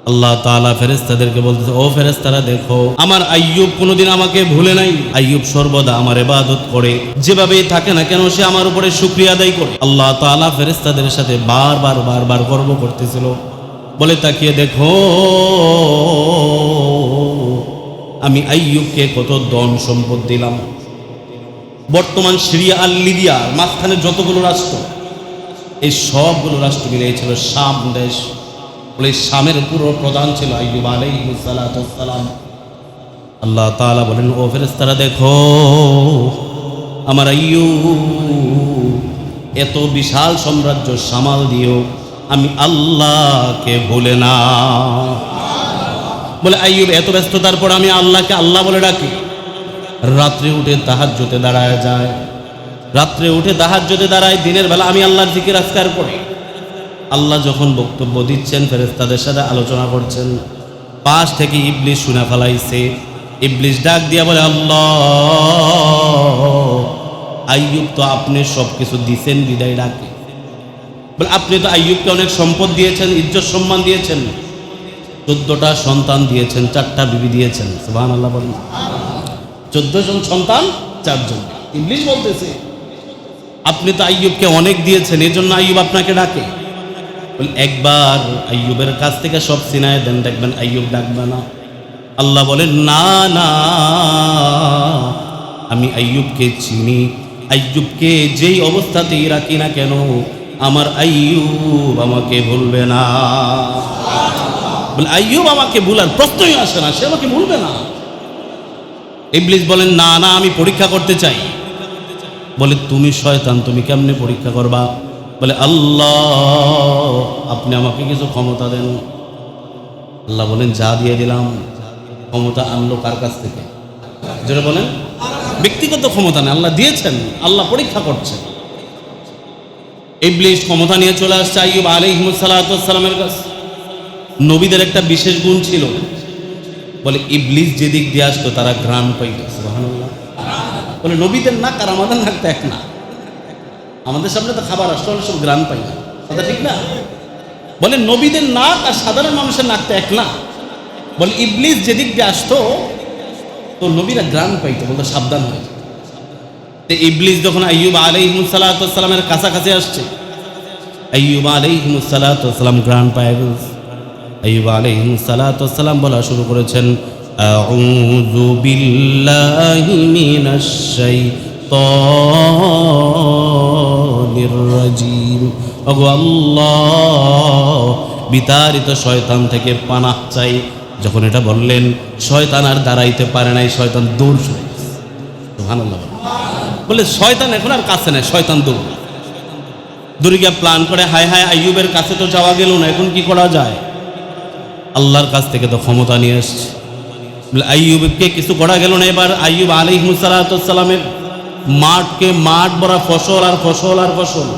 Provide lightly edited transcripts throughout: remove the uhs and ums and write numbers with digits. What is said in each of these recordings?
আল্লাহ তাআলা ফেরেশতাদেরকে বলতেছে, ও ফেরেশতারা দেখো, আমার আইয়ুব কোনোদিন আমাকে ভুলে নাই। আইয়ুব সর্বদা আমার ইবাদত করে, যেভাবেই থাকে না কেন সে আমার উপরে শুকরিয়া আদায় করে। আল্লাহ তাআলা ফেরেশতাদের সাথে বারবার গর্ব করতেছিল, বলে তাকিয়ে দেখো আমি আইয়ুবকে কত ধন সম্পদ দিলাম। বর্তমান সিরিয়া আর লিবিয়ার মাঝখানে যতগুলো রাষ্ট্র, এই সবগুলো রাষ্ট্র মিলিয়ে ছিল শাম দেশ। বলে শামের পুরো প্রধান ছিল আইয়ুব আলাইহিস সালাম। আল্লাহ তাআলা বলেন, ও ফেরেশতারা দেখো আমার আইয়ুব এত বিশাল সাম্রাজ্য সামাল দিও আমি আল্লাহকে ভুলে না। বলে আইয়ুব এত ব্যস্ততার পর আমি আল্লাহকে আল্লাহ বলে ডাকি। রাত্রে উঠে তাহাজ্জুদে দাঁড়ায় যায়, রাত্রে উঠে তাহাজ্জুদে দাঁড়ায়, দিনের বেলা আমি আল্লাহর জিকির আজকার করি। আল্লাহ যখন বক্তব্য দিচ্ছেন, ফেরেশতাদের সাথে আলোচনা করছেন, পাশ থেকে ইবলিস শুনে ফেলাইছে। ইবলিস ডাক দিয়া বলে, আল্লাহ আইয়ুব তো আপনি সব কিছু দিছেন বিদায় ডাকে। বলে আপনি তো আইয়ুবকে অনেক সম্পদ দিয়েছেন, ইজ্জত সম্মান দিয়েছেন, 14টা সন্তান দিয়েছেন, 4টা বিবি দিয়েছেন। সুবহানাল্লাহ বলেন। 14 জন সন্তান, 4 জন। ইবলিস বলতেছে আপনি তো আইয়ুবকে অনেক দিয়েছেন, এই জন্য আইয়ুব আপনাকে ডাকে। বলে একবার আইয়ুবের কাছ থেকে সব সিনায় দেন, দেখবেন আইয়ুব ডাকবে না। আল্লাহ বলেন, না না, আমি আইয়ুবকে চিনি। আইয়ুবকে যেই অবস্থাতেই রাখি না কেন আমার আইয়ুব আমাকে ভুলবে না। বলে আইয়ুব আমাকে ভুলার প্রশ্নই আসে না, সে আমাকে ভুলবে না। ইবলিস বলেন, না না, আমি পরীক্ষা করতে চাই। বলে তুমি শয়তান, তুমি কেমনে পরীক্ষা করবা? বলে আল্লাহ আপনি আমাকে কিছু ক্ষমতা দেন। আল্লাহ বলেন, যা দিয়ে দিলাম। ক্ষমতা আনলো কার কাছ থেকে? যেটা বলেন ব্যক্তিগত ক্ষমতা নেই, আল্লাহ দিয়েছেন, আল্লাহ পরীক্ষা করছেন। ইবলিস ক্ষমতা নিয়ে চলে আসছে আইয়ুব আলাইহিস সালামের কাছে। নবীদের একটা বিশেষ গুণ ছিল, বলে ইবলিস যেদিক দিয়ে আসতো তারা ঘ্রাণ পাইত। সুবহানাল্লাহ। বলে নবীদের নাক আর আমাদের নাক তো এক না। আমাদের সামনে তো খাবার আসলে সব ঘ্রাণ পাই না, কথা ঠিক না? বলে নবীদের নাক আর সাধারণ মানুষের নাক তো এক না। বলে ইবলিস যেদিক দিয়ে আসতো তো নবীরা ঘ্রাণ পাইতো, বলতো সাবধান হয়ে যেত। তো ইবলিস যখন আইয়ুব আলাইহিস সালামের কাছাকাছি আসছে, আইয়ুব আলাইহিস সালাম ঘ্রাণ পায় গেছে। আইয়ুব আলাইহিস সালাম বলা শুরু করেছেন, আউযু বিল্লাহি মিনাশ শাইতানির রাজিম। ওগো আল্লাহ, বিতাড়িত শয়তান থেকে পানাহ চাই। যখন এটা বললেন, শয়তান আর দাঁড়াইতে পারে নাই, শয়তান দৌড় শুরু করেছে। সুবহানাল্লাহ। বলে শয়তান এখন আর কাছে নাই, শয়তান দৌড়ে গিয়ে প্ল্যান করে, হায় হায় আইয়ুবের কাছে তো যাওয়া গেল না, এখন কি করা যায়? আল্লাহর কাছ থেকে তো ক্ষমতা নিয়ে এসছে। বলে আইয়ুবকে কিছু করা গেল না। এবার আইয়ুব আলাইহিস সালামের মাঠকে মাঠ ভরা ফসল আর ফসল আর ফসল।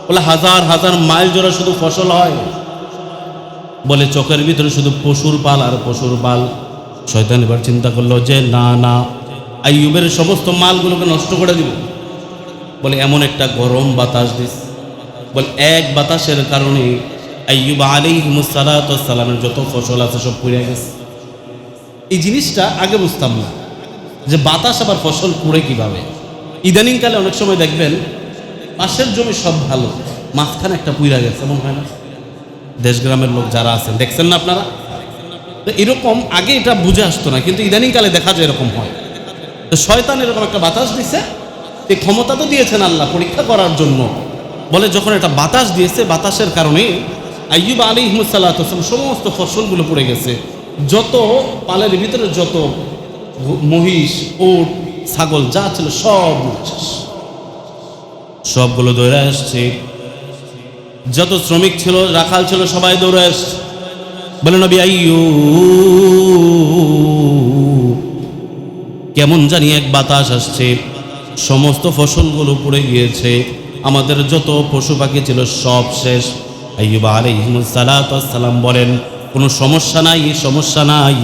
বলে হাজার হাজার মাইল জোড়া শুধু ফসল হয়। বলে চোখের ভিতরে শুধু পশুর পাল আর পশুর পাল। শয়তান এবার চিন্তা করলো যে না না, আইয়ুবের সমস্ত মালগুলোকে নষ্ট করে দিব। বলে এমন একটা গরম বাতাস দিস, বলে এক বাতাসের কারণে আইয়ুব আলাইহিস সালামের যত ফসল আছে সব পুড়ে গেছে। এই জিনিসটা আগে বুঝতাম না যে বাতাস আবার ফসল পুড়ে কিভাবে। ইদানিংকালে অনেক সময় দেখবেন পাশের জমি সব ভালো, মাঝখানে একটা পুড়ে গেছে, এমন হয় না? দেশগ্রামের লোক যারা আছেন দেখছেন না আপনারা? তো এরকম আগে এটা বুঝে আসতো না, কিন্তু ইদানিংকালে দেখা যায় এরকম হয়। তো শয়তান এরকম একটা বাতাস দিছে, এই ক্ষমতা তো দিয়েছেন আল্লাহ পরীক্ষা করার জন্য। বলে যখন এটা বাতাস দিয়েছে, বাতাসের কারণে আইয়ুব আলাইহিস সালাম সমস্ত ফসলগুলো পড়ে গেছে। যত পালের ভিতরে যত মহিষ, উট, ছাগল যা ছিল সবগুলো দৌড়ে আসছে। যত শ্রমিক ছিল, রাখাল ছিল, সবাই দৌড়ে আসছে। বলে নবী আইয়ুব, কেমন জানি এক বাতাস আসছে, সমস্ত ফসলগুলো পুড়ে গিয়েছে, আমাদের যত পশু পাখি ছিল সব শেষ। আইয়ুব আলাইহিস সালাম বলেন, কোনো সমস্যা নাই, সমস্যা নাই,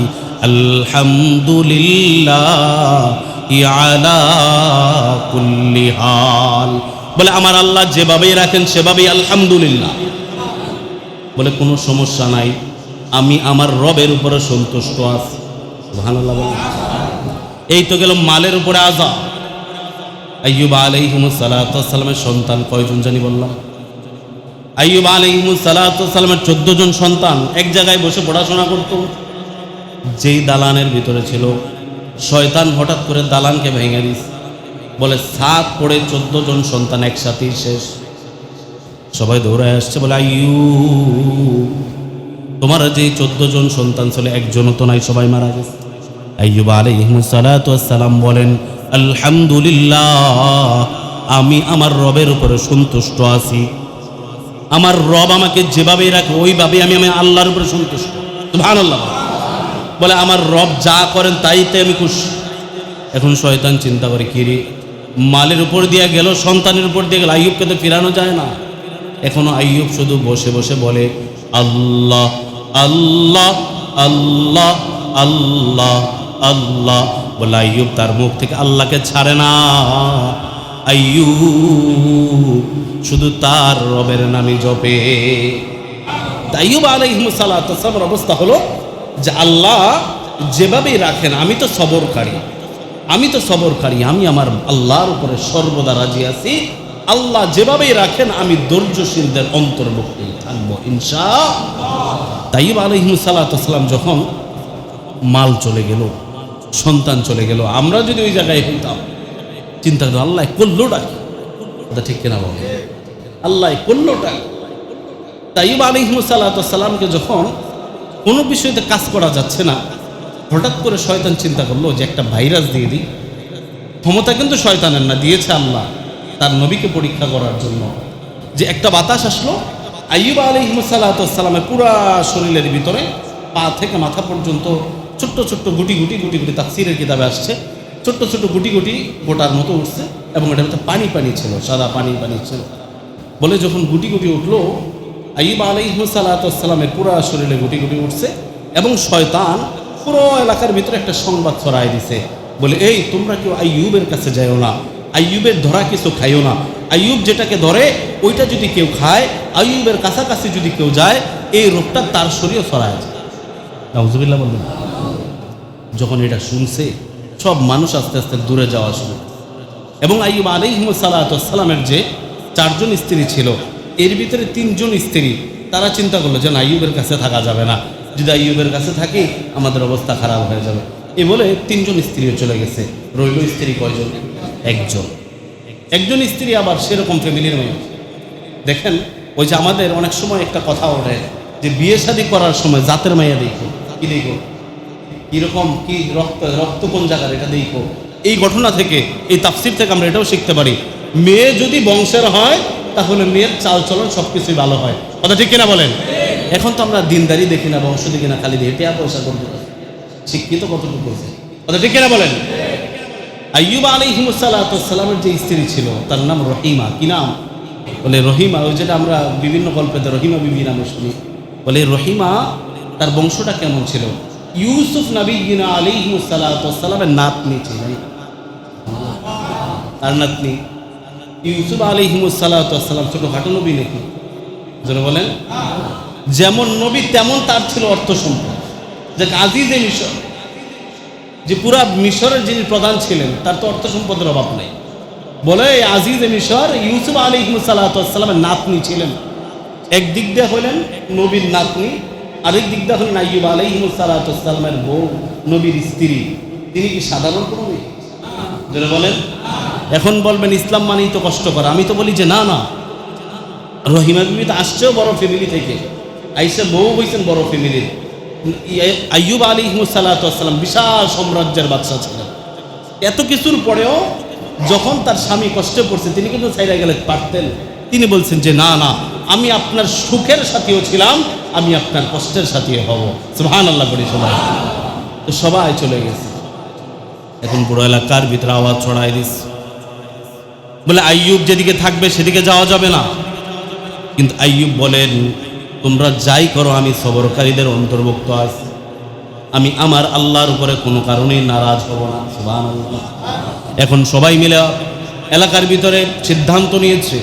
আলহামদুলিল্লাহ আলা কুল্লি হাল। বলে আমার আল্লাহ যেভাবেই রাখেন সেভাবেই আলহামদুলিল্লাহ। বলে কোনো সমস্যা নাই। আমি আমার রবের উপরে সন্তুষ্ট আছি। সুবহানাল্লাহ বলেন। এই তো গেল মালের উপরে আযাব। আইয়ুব আলাইহিস সালাতু ওয়াস সালামের সন্তান কয়জন জানি বললাম? আইয়ুব আলাইহিস সালাতু ওয়াস সালামের 14 জন সন্তান এক জায়গায় বসে পড়াশোনা করত। যেই দালানের ভিতরে ছিল, শয়তান হঠাৎ করে দালানকে ভেঙে দিস, বলে ছাদ পড়ে 14 জন সন্তান একসাথেই শেষ। সবাই দৌড়ায় আসছে, বলে আইয়ুব তোমার যে 14 জন সন্তান ছিল একজনও তো নাই, সবাই মারা গেছে। আইয়ুব আলাইহিস সালাতু ওয়াস সালাম বলেন, আলহামদুলিল্লাহ, আমি আমার রবের উপরে সন্তুষ্ট আছি। আমার রব আমাকে যেভাবে রাখে ওইভাবে আমি আল্লাহর উপরে সন্তুষ্ট। সুবহানাল্লাহ। বলে আমার রব যা করেন তাইতে আমি খুশি। এখন শয়তান চিন্তা করে, কি রে, মালের উপর দিয়ে গেল, সন্তানের উপর দিয়ে গেল, আইয়ুবকে তো ফিরানো যায় না। এখনো আইয়ুব শুধু বসে বসে বলে আল্লাহ আল্লাহ আল্লাহ আল্লাহ আল্লাহ। বলে আইয়ুব তার মুখ থেকে আল্লাহকে ছাড়ে না। আইয়ুব শুধু তার রবের নামই জপে। আইয়ুব আলাইহিস সালাতু ওয়াস সালামের অবস্থা হলো যে আল্লাহ যেভাবেই রাখেন আমি তো সবরকারী, আমি আমার আল্লাহর উপরে সর্বদা রাজি আছি। আল্লাহ যেভাবেই রাখেন আমি ধৈর্যশীলদের অন্তর্ভুক্ত থাকবো ইনশাআল্লাহ। আইয়ুব আলাইহিস সালাতু ওয়াস সালাম যখন মাল চলে গেল, সন্তান চলে গেল, আমরা যদি ওই জায়গায় হইতাম চিন্তা করতাম আল্লাহ করলোটা কি? কথা ঠিক কিনা বল? আল্লাহ করলোটা। আইয়ুব আলাইহিস সালাতু ওয়াস সালামকে যখন কোনো বিষয়তে কাজ করা যাচ্ছে না, হঠাৎ করে শয়তান চিন্তা করলো যে একটা ভাইরাস দিয়ে দিই। ক্ষমতা কিন্তু শয়তানের না, দিয়েছে আল্লাহ তার নবীকে পরীক্ষা করার জন্য। যে একটা বাতাস আসলো, আইয়ুব আলাইহিস সালাতু ওয়াস সালামের পুরা শরীরের ভিতরে পা থেকে মাথা পর্যন্ত ছোট্ট ছোট্ট গুটি গুটি গুটি গুটি, তাফসীরের কিতাবে আসছে, ছোট্ট ছোট্ট গুটি গুটি গোটার মতো উঠছে এবং এটার মধ্যে পানি পানি ছিল, সাদা পানি পানি ছিল। বলে যখন গুটি গুটি উঠলো, আইয়ুব আলাইহিস সালাতু ওয়াস সালামের পুরা শরীরে গুটি গুটি উঠছে এবং শয়তান পুরো এলাকার ভিতরে একটা সংবাদ ছড়াই দিছে, বলে এই তোমরা কেউ আইয়ুবের কাছে যাইও না, আইয়ুবের ধরা কিছু খাইও না। আইয়ুব যেটাকে ধরে ওইটা যদি কেউ খায়, আইয়ুবের কাছাকাছি যদি কেউ যায়, এই রোগটা তার শরীরে ছড়ায় যায়। নাউজুবিল্লাহ বলবেন। যখন এটা শুনছে সব মানুষ আস্তে আস্তে দূরে যাওয়া শুরু। এবং আইয়ুব আলাইহিস সালাতু ওয়াস সালামের যে 4 জন স্ত্রী ছিল, এর ভিতরে 3 জন স্ত্রী তারা চিন্তা করলো যে আইয়ুবের কাছে থাকা যাবে না, যদি আইয়ুবের কাছে থাকি আমাদের অবস্থা খারাপ হয়ে যাবে। এ বলে 3 জন স্ত্রীও চলে গেছে। রইল স্ত্রী কয়জন? একজন স্ত্রী আবার সেরকম ফ্যামিলির মেয়ে। দেখেন ওই যে আমাদের অনেক সময় একটা কথা ওঠে যে বিয়ে শাদী করার সময় জাতের মাইয়া দেখো, কি দেখো, কিরকম কি রক্ত কোন জায়গার এটা দেখো। এই ঘটনা থেকে, এই তাফসীর থেকে আমরা এটাও শিখতে পারি, মেয়ে যদি বংশের হয় তাহলে মেয়ের চালচলন সবকিছুই ভালো হয়। কথা ঠিক কিনা বলেন? এখন তো আমরা দিনদারি দেখি না, বংশ দেখি না, খালি দিয়ে টাকা পয়সা করতে শিক্ষিত কতটুকু করছে। কথা ঠিক কিনা বলেন? আইয়ুব আলাইহিস সালাতু ওয়াস সালামের যে স্ত্রী ছিল তার নাম রহিমা। কি নাম? বলে রহিমা। ওই যেটা আমরা বিভিন্ন গল্পেতে রহিমা বিবি নামে শুনি। বলে রহিমা তার বংশটা কেমন ছিল? ইউসুফ নবী আলাইহিস সালাতু ওয়াস সালামের নাতনি ছিলেন। তার নাতনি ইউসুফ আলাইহিস সালাতু ওয়াস সালাম ছোটখাটো নবী নাকি? যারা বলেন যেমন নবী তেমন তার ছিল অর্থ সম্পদ। যে আজিজে মিশর, যে পুরা মিশরের যিনি প্রধান ছিলেন তার তো অর্থ সম্পদের অভাব নেই। বলে আজিজে মিশর ইউসুফ আলাইহিস সালাতু ওয়াস সালামের নাতনি ছিলেন। একদিক দিয়ে হলেন নবীর নাতনি, আরেক দিক দিয়ে হলেন আইয়ুব আলাইহিস সালাতু ওয়াস সালামের বউ, নবীর স্ত্রী। তিনি কি সাধারণ কোনো মেয়ে? যারা বলেন এখন বলবেন ইসলাম মানেই তো কষ্ট করা। আমি তো বলি যে না না, রহিমা বিবি তো আসছেও বড় ফ্যামিলি থেকে, আইসা বউ হয়েছেন বড় ফ্যামিলির। আইয়ুব আলাইহিস সালাতু ওয়াস সালাম বিশাল সাম্রাজ্যের বাদশা ছিলেন। এত কিছুর পরেও যখন তার স্বামী কষ্টে পড়ছে তিনি কিন্তু ছাইরা গেলে পারতেন। তিনি বলছেন যে না না, আমি আপনার সুখের সাথীও ছিলাম, আমি আপনার কষ্টের সাথীও হব। সুবহানাল্লাহ বলি সবাই। তো সবাই চলে গেছে। এখন পুরো এলাকার ভিতরে আওয়াজ ছড়াই দিস, বলে আইয়ুব যেদিকে থাকবে সেদিকে যাওয়া যাবে না। কিন্তু আইয়ুব বলেন তোমরা যাই করো আমি সবরকারীদের অন্তর্ভুক্ত আছি, আমি আমার আল্লাহর উপরে কোনো কারণেই নারাজ হব না। সুবহানাল্লাহ। এখন সবাই মিলে এলাকার ভিতরে সিদ্ধান্ত নিয়েছে,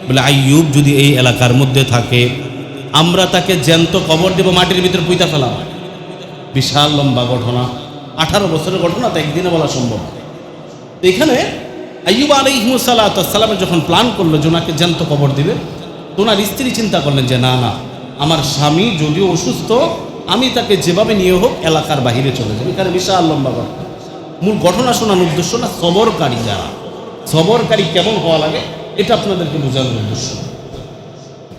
বলে আইয়ুব যদি এই এলাকার মধ্যে থাকে আমরা তাকে জ্যান্ত কবর দেব, মাটির ভিতরে পুঁতা ফেলাম। বিশাল লম্বা ঘটনা, 18 বছরের ঘটনা, তো একদিনে বলা সম্ভব। তো এখানে আইয়ুব আলাইহিস সালামের যখন প্ল্যান করলো যে ওনাকে জ্যান্ত কবর দিবে, তো ওনার স্ত্রী চিন্তা করলেন যে না না, আমার স্বামী যদিও অসুস্থ, আমি তাকে যেভাবে নিয়ে হোক এলাকার বাহিরে চলে যাবে। এখানে বিশাল লম্বা ঘটনা। মূল ঘটনা শোনার উদ্দেশ্য না, সবরকারী যারা, সবরকারী কেমন হওয়া লাগে এটা আপনাদেরকে বোঝানোর উদ্দেশ্য।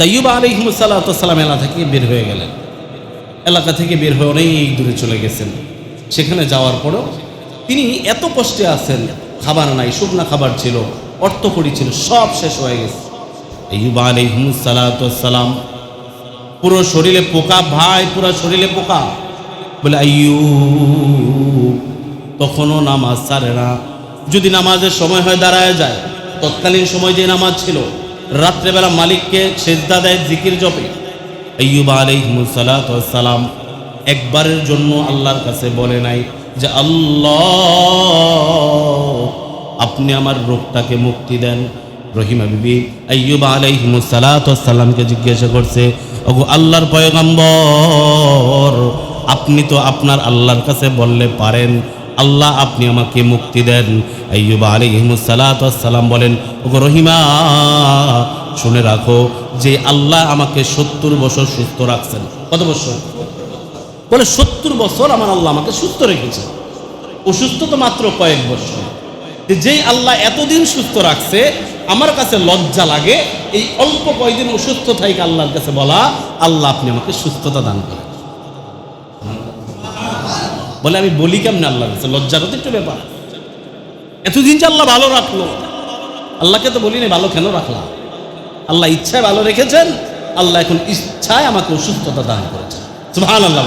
আইয়ুব আলাইহিস সালাম এলাকা থেকে বের হয়ে গেলেন। এলাকা থেকে বের হয়ে অনেক দূরে চলে গেছেন। সেখানে যাওয়ার পরেও তিনি এত কষ্টে আছেন, খাবার নাই, শুকনা খাবার ছিল, অর্থকড়ি ছিল, সব শেষ হয়ে গেছে। আইয়ুব আলাইহিস সালাম পুরো শরীরে পোকা, ভাই পুরো শরীরে পোকা। বলে আইয়ুব তখনও নামাজ ছাড়ে না। যদি নামাজের সময় হয় দাঁড়ায় যায়, তৎকালীন সময় যে নামাজ ছিল, রাত্রেবেলা মালিককে সেজদা দেয়, জিকির জপে। আইয়ুব আলাইহিস সালাম একবারের জন্য আল্লাহর কাছে বলে নাই যে আল্লাহ আপনি আমার রোগটাকে মুক্তি দেন। রহিমা বিবি আইয়ুব আলাইহিস সালামকে জিজ্ঞাসা করছে, ওগো আল্লাহর পয়গম্বর, আপনি তো আপনার আল্লাহর কাছে বললে পারেন, আল্লাহ আপনি আমাকে মুক্তি দেন। আইয়ুব আলাইহিস সালাম বলেন, ওগো রহিমা শুনে রাখো যে আল্লাহ আমাকে 70 বছর সুস্থ রাখছেন। কত বছর? বলে 70 বছর আমার আল্লাহ আমাকে সুস্থ রেখেছে। অসুস্থ তো মাত্র কয়েক বছর। যেই আল্লাহ এতদিন সুস্থ রাখছে, আমার কাছে লজ্জা লাগে এই অল্প কয়েকদিন অসুস্থ থেকে আল্লাহর কাছে বলা, আল্লাহ আপনি আমাকে সুস্থতা দান করেন। বলে আমি বলি কেমন আল্লাহর কাছে, লজ্জার তো একটু ব্যাপার। এতদিন যে আল্লাহ ভালো রাখলো, আল্লাহকে তো বলিনি ভালো কেন রাখলাম, আল্লাহ ইচ্ছায় ভালো রেখেছেন, আল্লাহ এখন ইচ্ছায় আমাকে অসুস্থতা দান করেছেন। সুবহানাল্লাহ।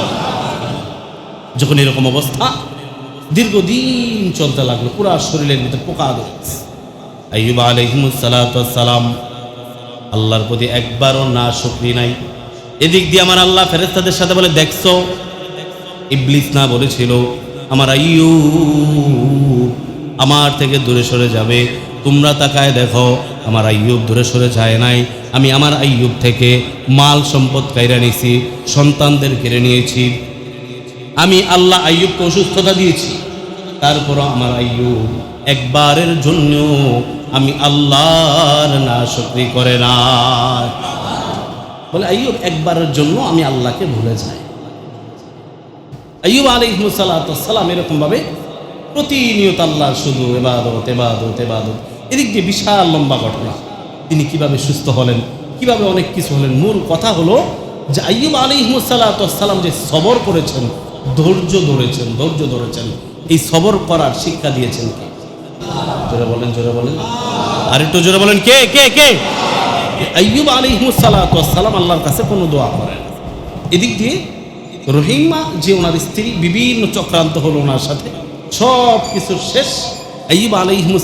যখন এরকম অবস্থা দীর্ঘদিন চলতে লাগলো, পুরা শরীরের ভিতরে পোকা ধরেছে। আইয়ুব আলাইহিস সালাম আল্লাহর প্রতি একবারও না শুকরি নাই। এদিক দিয়ে আমার আল্লাহ ফেরেশতাদের সাথে বলে, দেখছো ইবলিস না বলেছিল আমার আইয়ুব আমার থেকে দূরে সরে যাবে? তোমরা তাকায় দেখো আমার আইয়ুব দূরে সরে যায় নাই। আমি আমার আইয়ুব থেকে মাল সম্পদ কাইরা নিয়েছি, সন্তানদের কেড়ে নিয়েছি। আমি আল্লাহ আইয়ুবকে অসুস্থতা দিয়েছি, তারপরও আমার আইয়ুব একবারের জন্য আমি আল্লাহর নাশকরি করে না। বলে আইয়ুব একবারের জন্য আমি আল্লাহকে ভুলে যাই। আইয়ুব আলাইহিস সালাম এরকম ভাবে প্রতিনিয়ত আল্লাহ শুধু ইবাদত ইবাদত ইবাদত। এদিক দিয়ে বিশাল লম্বা ঘটনা, তিনি কিভাবে সুস্থ হলেন, কিভাবে অনেক কিছু হলেন। মূল কথা হলো যে আইয়ুব আলাইহিস সালাম যে সবর করেছেন, ধৈর্য ধরেছেন, এই সবর করার শিক্ষা দিয়েছেন কে? জোরে বলেন, জোরে বলেন, আর একটু জোরে বলেন, কে কে কে? আইয়ুব আলাইহিস সালাম আল্লাহর কাছে কোনো দোয়া করেন। এদিক দিয়ে রহিমা যে ওনার স্ত্রী, বিভিন্ন চক্রান্ত হলো ওনার সাথে, সব কিছুর শেষ। আইয়ুব আলাইহিস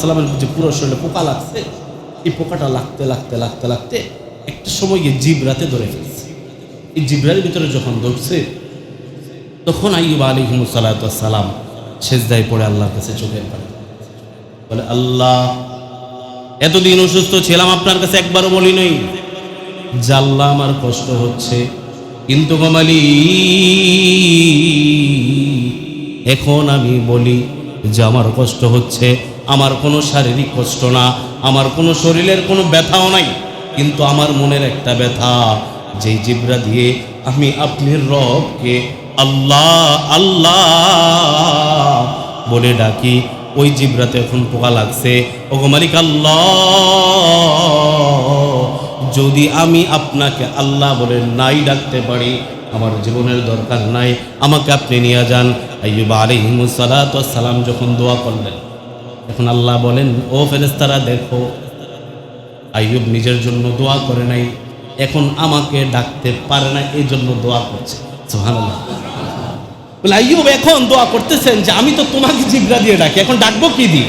সালামের যে পুরো শরীরে পোকা লাগছে, এই পোকাটা লাগতে একটা সময় গিয়ে জিব্রাতে ধরে ফেলছে। এই জিব্রার ভিতরে যখন ধরছে, তখন আইয়ুব আলাইহিস সালাম সেজদায় পড়ে আল্লাহর কাছে চোখের পানি বলে, আল্লাহ এতদিন অসুস্থ ছিলাম, আপনার কাছে একবারও বলি নাই যে আল্লাহ আমার কষ্ট হচ্ছে, কিন্তু গোমালি এখন আমি বলি যে আমার কষ্ট হচ্ছে। আমার কোনো শারীরিক কষ্ট না, আমার কোনো শরীরের কোনো ব্যথাও নাই, কিন্তু আমার মনের একটা ব্যথা, যেই জিব্রা দিয়ে আমি আপনার রবকে আল্লাহ আল্লাহ বলে ডাকি, ওই জিব্রাতে এখন পোকা লাগছে। ওগো মালিক আল্লাহ, যদি আমি আপনাকে আল্লাহ বলে নাই ডাকতে পারি, আমার জীবনের দরকার নাই, আমাকে আপনি নিয়ে যান। আইয়ুব আলাইহিস সালাম যখন দোয়া করলেন, এখন আল্লাহ বলেন, ও ফেরেশতারা দেখো, আইয়ুব নিজের জন্য দোয়া করে নাই, এখন আমাকে ডাকতে পারে না, এই জন্য দোয়া করছে। সুবহানাল্লাহ। বলে আইয়ুব এখন দোয়া করতেছেন যে আমি তো তোমাকে জিব্রা দিয়ে ডাকি, এখন ডাকবো কি দিয়ে?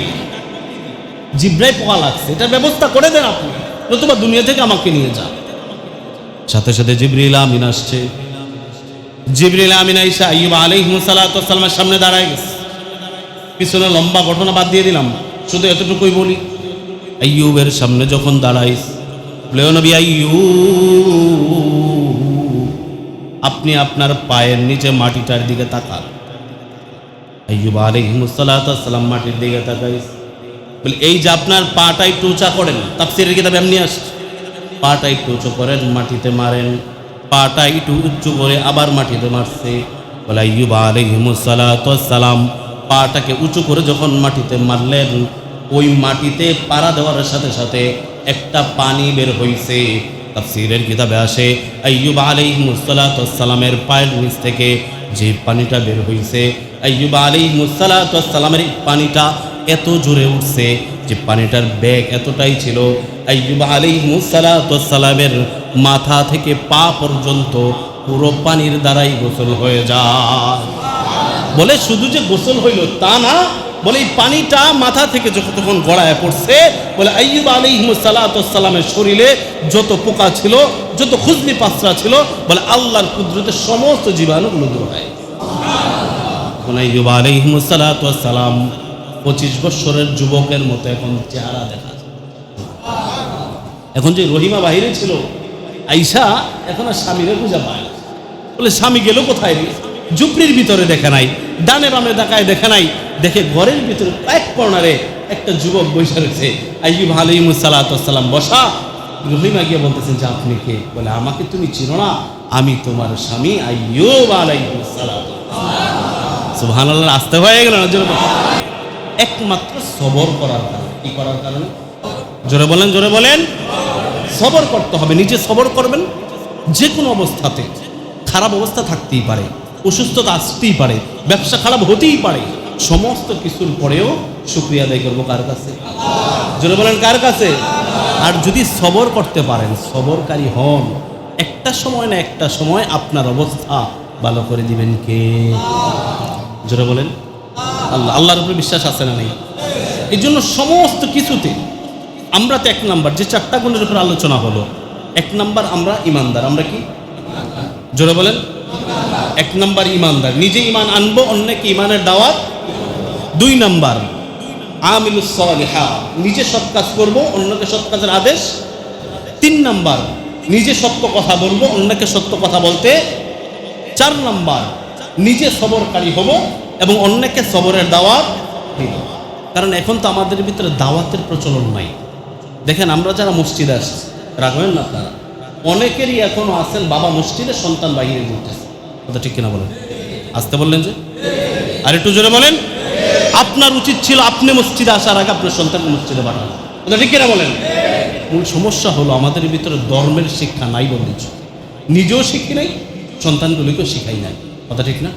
জিব্রায় পোকা লাগছে, এটার ব্যবস্থা করে দেন আপনি, নতুবা দুনিয়া থেকে আমাকে নিয়ে যান। সাথে সাথে জিবরিল আমিন আসছে। জিবরিল আমিন আইসা আইয়ুব আলাইহিস সালামের সামনে দাঁড়ায় গেছে। পিছনে লম্বা ঘটনা বাদ দিয়ে দিলাম, শুধু এতটুকুই বলি। আইয়ুবের সামনে যখন দাঁড়াইস, বলে ও নবী আইয়ুব, আপনি আপনার পায়ের নিচে মাটিটার দিকে তাকান। আইয়ুব আলাইহিস সালাতু ওয়াস সালাম মাটির দিকে তাকাই, বলে এই যে আপনার পাটা একটু উঁচা করেন, তাফসীরের কিতাবে এমনি আসছে, পাটা একটু উঁচু করেন, মাটিতে মারেন, পাটা একটু উঁচু করে আবার মাটিতে মারছে। বলে আইয়ুব আলাইহিস সালাতু ওয়াস সালাম পাটাকে উঁচু করে যখন মাটিতে মারলেন, ওই মাটিতে পাড়া দেওয়ার সাথে সাথে একটা পানি বের হইছে। তাফসীরের কিতাবে আসে আইয়ুব আলাইহিস সালাতু ওয়াস সালামের পায়ের নিচ থেকে যে পানিটা বের হইছে, আইয়ুব আলাইহিস সালাতু ওয়াস সালামের পানিটা এত জোরে উঠছে যে পানিটার বেগ এতটাই ছিল, আইয়ুব আলাইহিস সালাতু ওয়াস সালামের মাথা থেকে পা পর্যন্ত পুরো পানির দ্বারাই গোসল হয়ে যায়। বলে শুধু যে গোসল হইল তা না, বলে এই পানিটা মাথা থেকে যখন গড়ায় পড়ছে, বলে আইয়ুব আলাইহিস সালাতু ওয়াস সালামের শরীরে যত পোকা ছিল, যত খুজলি পাঁচরা ছিল, বলে আল্লাহর কুদরতে সমস্ত জীবাণুগুলো দূর হয়। এখন আইয়ুব আলাইহিস সালাতু ওয়াস সালাম 25 বছরের যুবকের মতো এখন চেহারা দেখা যায়। এখন যে রহিমা বাহিরে ছিল, আইসা এখন আর স্বামীরে খুঁজে পায় না। বলে স্বামী গেল কোথায়? ঝুপড়ির ভিতরে দেখে নাই, ডানে বামে দেখায় দেখে নাই, দেখে ঘরের ভিতরে এক কর্নারে একটা যুবক বসে রয়েছে। আইয়ুব আলাইহিস সালাতু ওয়াস সালাম বসা, রহিমা গিয়ে বলতেছেন যে আপনি কে? বলে আমাকে তুমি চিনো না, আমি তোমার স্বামী আইয়ুব আলাইহিস সালাতু। সুবহানাল্লাহ, আসতে হয়ে গেল না জোরে? একমাত্র সবর করার কারণে। কি করার কারণে? জোরে বলেন, জোরে বলেন। সবর করতে হবে, নিজে সবর করবেন। যে কোনো অবস্থাতে, খারাপ অবস্থা থাকতেই পারে, অসুস্থতা আসতেই পারে, ব্যবসা খারাপ হতেই পারে, সমস্ত কিছুর পরেও শুকরিয়া আদায় করবো কার কাছে? জোরে বলেন, কার কাছে? আর যদি সবর করতে পারেন, সবরকারী হন, একটা সময় না একটা সময় আপনার অবস্থা ভালো করে দিবেন কে? জোরে বলেন, আল্লাহ। আল্লাহর উপরে বিশ্বাস আছে না নেই? এই জন্য সমস্ত কিছুতে আমরা তো 1 নাম্বার, যে 4টা গুণের উপর আলোচনা হলো, 1 নাম্বার আমরা ইমানদার। আমরা কি? জোরে বলেন, 1 নাম্বার ইমানদার, নিজে ইমান আনবো, অন্যকে ইমানের দাওয়াত। 2 নাম্বার আমিলুস সালিহা, নিজে সৎ কাজ করবো, অন্যকে সৎ কাজের আদেশ। 3 নাম্বার নিজে সত্য কথা বলবো, অন্যকে সত্য কথা বলতে। 4 নাম্বার নিজে সবরকারী হব এবং অন্যকে সবরের দাওয়াত দিব। কারণ এখন তো আমাদের ভিতরে দাওয়াতের প্রচলন নাই। দেখেন আমরা যারা মসজিদে আসছি, রাখবেন না আপনারা, অনেকেরই এখনো আছেন বাবা মসজিদে, সন্তান বাহিরে ঘুরতেছে। কথা ঠিক কিনা বলেন? আসতে বললেন যে, আর একটু জোরে বলেন। আপনার উচিত ছিল আপনি মসজিদে আসার আগে আপনার সন্তানকে মসজিদে পাঠানো। কথা ঠিক কিনা বলেন? মূল সমস্যা হলো আমাদের ভিতরে ধর্মের শিক্ষা নাই বলেছ, নিজেও শিখি নাই, সন্তানগুলিকেও শিখাই নাই। কথা ঠিক না?